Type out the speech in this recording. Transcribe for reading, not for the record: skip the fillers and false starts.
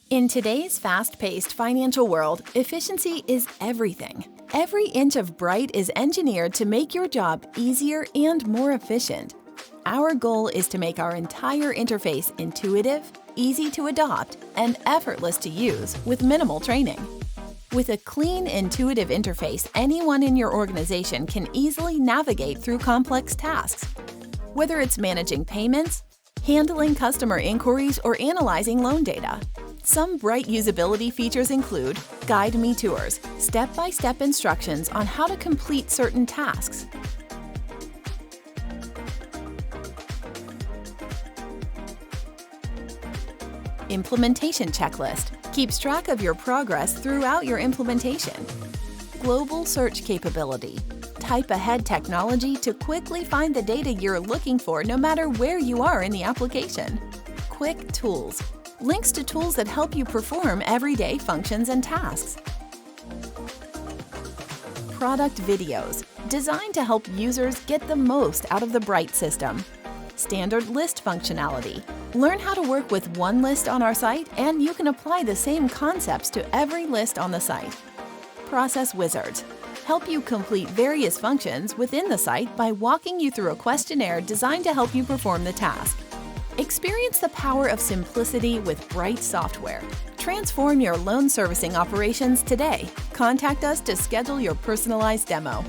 In today's fast-paced financial world, efficiency is everything. Every inch of Bryt is engineered to make your job easier and more efficient. Our goal is to make our entire interface intuitive, easy to adopt, and effortless to use with minimal training. With a clean, intuitive interface, anyone in your organization can easily navigate through complex tasks. Whether it's managing payments, handling customer inquiries, or analyzing loan data. Some Bryt usability features include Guide Me Tours, step-by-step instructions on how to complete certain tasks. Implementation Checklist keeps track of your progress throughout your implementation. Global Search Capability. Type ahead technology to quickly find the data you're looking for no matter where you are in the application. Quick Tools. Links to tools that help you perform everyday functions and tasks. Product Videos. Designed to help users get the most out of the Bryt system. Standard List functionality. Learn how to work with one list on our site, and you can apply the same concepts to every list on the site. Process Wizards. Help you complete various functions within the site by walking you through a questionnaire designed to help you perform the task. Experience the power of simplicity with Bryt software. Transform your loan servicing operations today. Contact us to schedule your personalized demo.